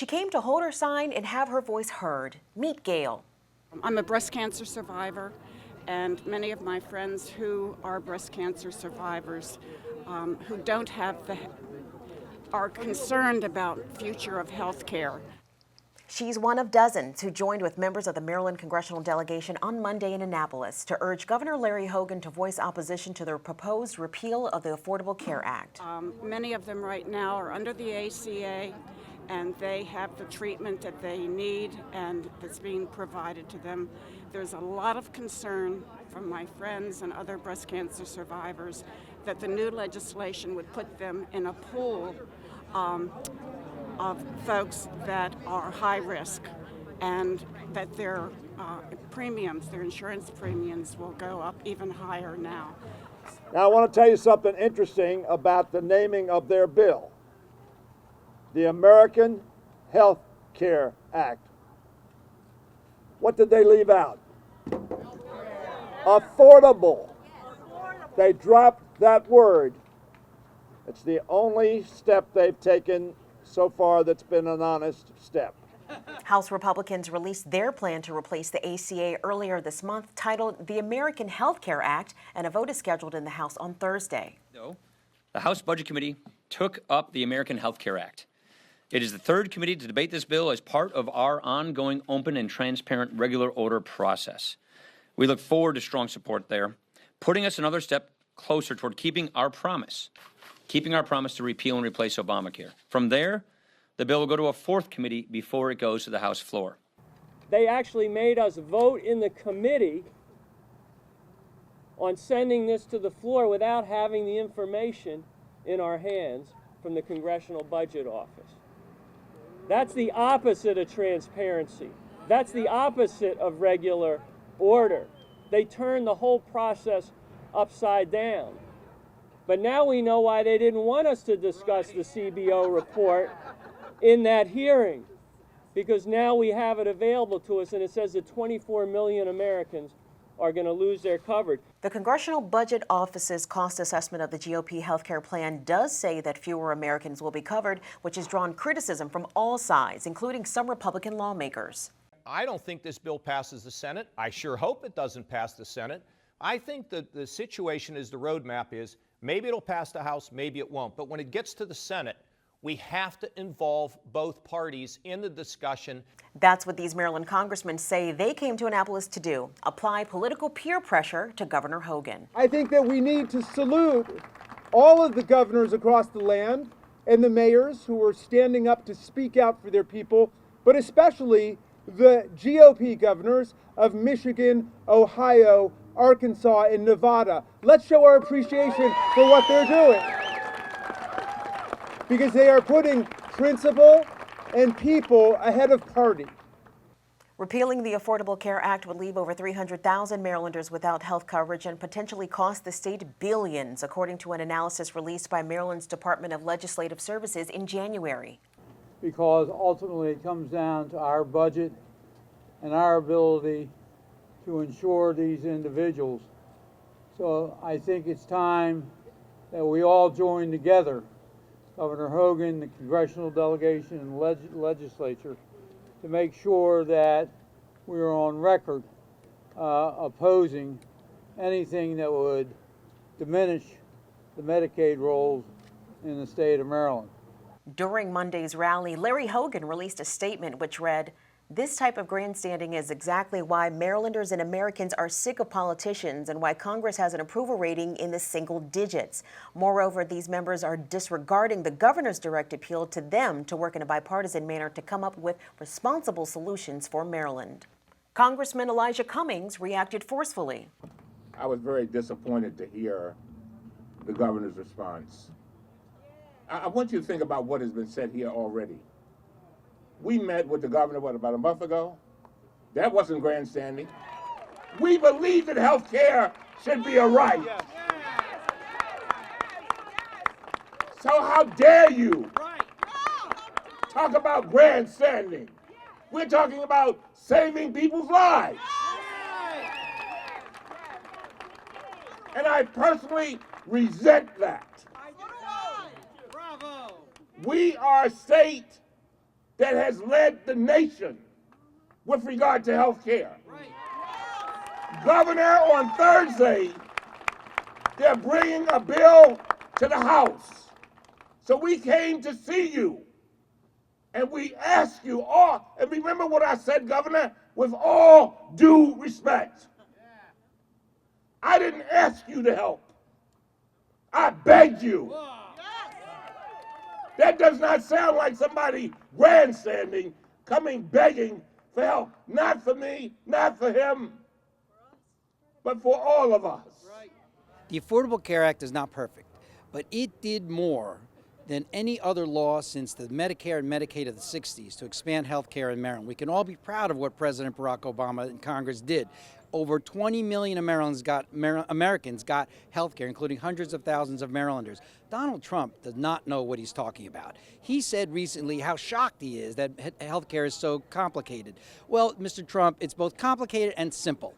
She came to hold her sign and have her voice heard. Meet Gail. I'm a breast cancer survivor, and many of my friends who are breast cancer survivors who don't have are concerned about future of health care. She's one of dozens who joined with members of the Maryland congressional delegation on Monday in Annapolis to urge Governor Larry Hogan to voice opposition to the proposed repeal of the Affordable Care Act. Many of them right now are under the ACA, and they have the treatment that they need and that's being provided to them. There's a lot of concern from my friends and other breast cancer survivors that the new legislation would put them in a pool of folks that are high risk, and that their premiums, their insurance premiums, will go up even higher now. Now I want to tell you something interesting about the naming of their bill. The American Health Care Act. What did they leave out? Affordable. They dropped that word. It's the only step they've taken so far that's been an honest step. House Republicans released their plan to replace the ACA earlier this month, titled the American Health Care Act, and a vote is scheduled in the House on Thursday. The House Budget Committee took up the American Health Care Act. It is the third committee to debate this bill as part of our ongoing open and transparent regular order process. We look forward to strong support there, putting us another step closer toward keeping our promise to repeal and replace Obamacare. From there, the bill will go to a fourth committee before it goes to the House floor. They actually made us vote in the committee on sending this to the floor without having the information in our hands from the Congressional Budget Office. That's the opposite of transparency. That's the opposite of regular order. They turned the whole process upside down. But now we know why they didn't want us to discuss the CBO report in that hearing, because now we have it available to us, and it says that 24 million Americans are going to lose their coverage. The Congressional Budget Office's cost assessment of the GOP healthcare plan does say that fewer Americans will be covered, which has drawn criticism from all sides, including some Republican lawmakers. I don't think this bill passes the Senate. I sure hope it doesn't pass the Senate. I think that the situation is, the roadmap is, maybe it'll pass the House, maybe it won't. But when it gets to the Senate, we have to involve both parties in the discussion. That's what these Maryland congressmen say they came to Annapolis to do, apply political peer pressure to Governor Hogan. I think that we need to salute all of the governors across the land and the mayors who are standing up to speak out for their people, but especially the GOP governors of Michigan, Ohio, Arkansas, and Nevada. Let's show our appreciation for what they're doing, because they are putting principle and people ahead of party. Repealing the Affordable Care Act would leave over 300,000 Marylanders without health coverage and potentially cost the state billions, according to an analysis released by Maryland's Department of Legislative Services in January. Because ultimately it comes down to our budget and our ability to insure these individuals. So I think it's time that we all join together, Governor Hogan, the congressional delegation, and legislature, to make sure that we are on record opposing anything that would diminish the Medicaid rolls in the state of Maryland. During Monday's rally, Larry Hogan released a statement which read, "This type of grandstanding is exactly why Marylanders and Americans are sick of politicians and why Congress has an approval rating in the single digits. Moreover, these members are disregarding the governor's direct appeal to them to work in a bipartisan manner to come up with responsible solutions for Maryland." Congressman Elijah Cummings reacted forcefully. I was very disappointed to hear the governor's response. I want you to think about what has been said here already. We met with the governor, about a month ago? That wasn't grandstanding. We believe that health care should be a right. So how dare you talk about grandstanding? We're talking about saving people's lives. And I personally resent that. We are a state that has led the nation with regard to health care. Governor, on Thursday, they're bringing a bill to the House. So we came to see you. And we ask you all, and remember what I said, Governor, with all due respect. I didn't ask you to help. I begged you. That does not sound like somebody grandstanding, coming begging for help. Not for me, not for him, but for all of us. The Affordable Care Act is not perfect, but it did more than any other law since the Medicare and Medicaid of the 60s to expand health care in Maryland. We can all be proud of what President Barack Obama and Congress did. Over 20 million Americans got health care, including hundreds of thousands of Marylanders. Donald Trump does not know what he's talking about. He said recently how shocked he is that health care is so complicated. Well, Mr. Trump, it's both complicated and simple.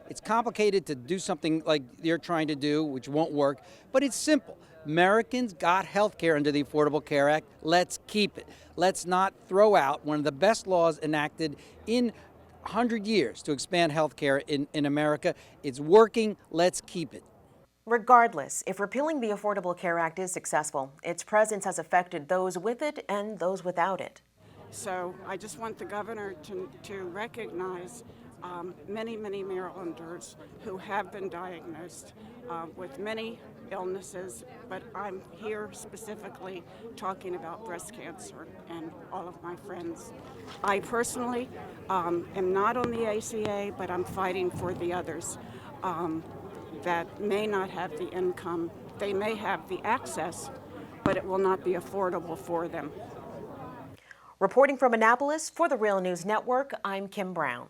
It's complicated to do something like you're trying to do, which won't work, but it's simple. Americans got health care under the Affordable Care Act. Let's keep it. Let's not throw out one of the best laws enacted in 100 years to expand health care in America. It's working. Let's keep it. Regardless, if repealing the Affordable Care Act is successful, its presence has affected those with it and those without it. So I just want the governor to recognize many, many Marylanders who have been diagnosed with many illnesses, but I'm here specifically talking about breast cancer and all of my friends. I personally am not on the ACA, but I'm fighting for the others that may not have the income. They may have the access, but it will not be affordable for them. Reporting from Annapolis for the Real News Network, I'm Kim Brown.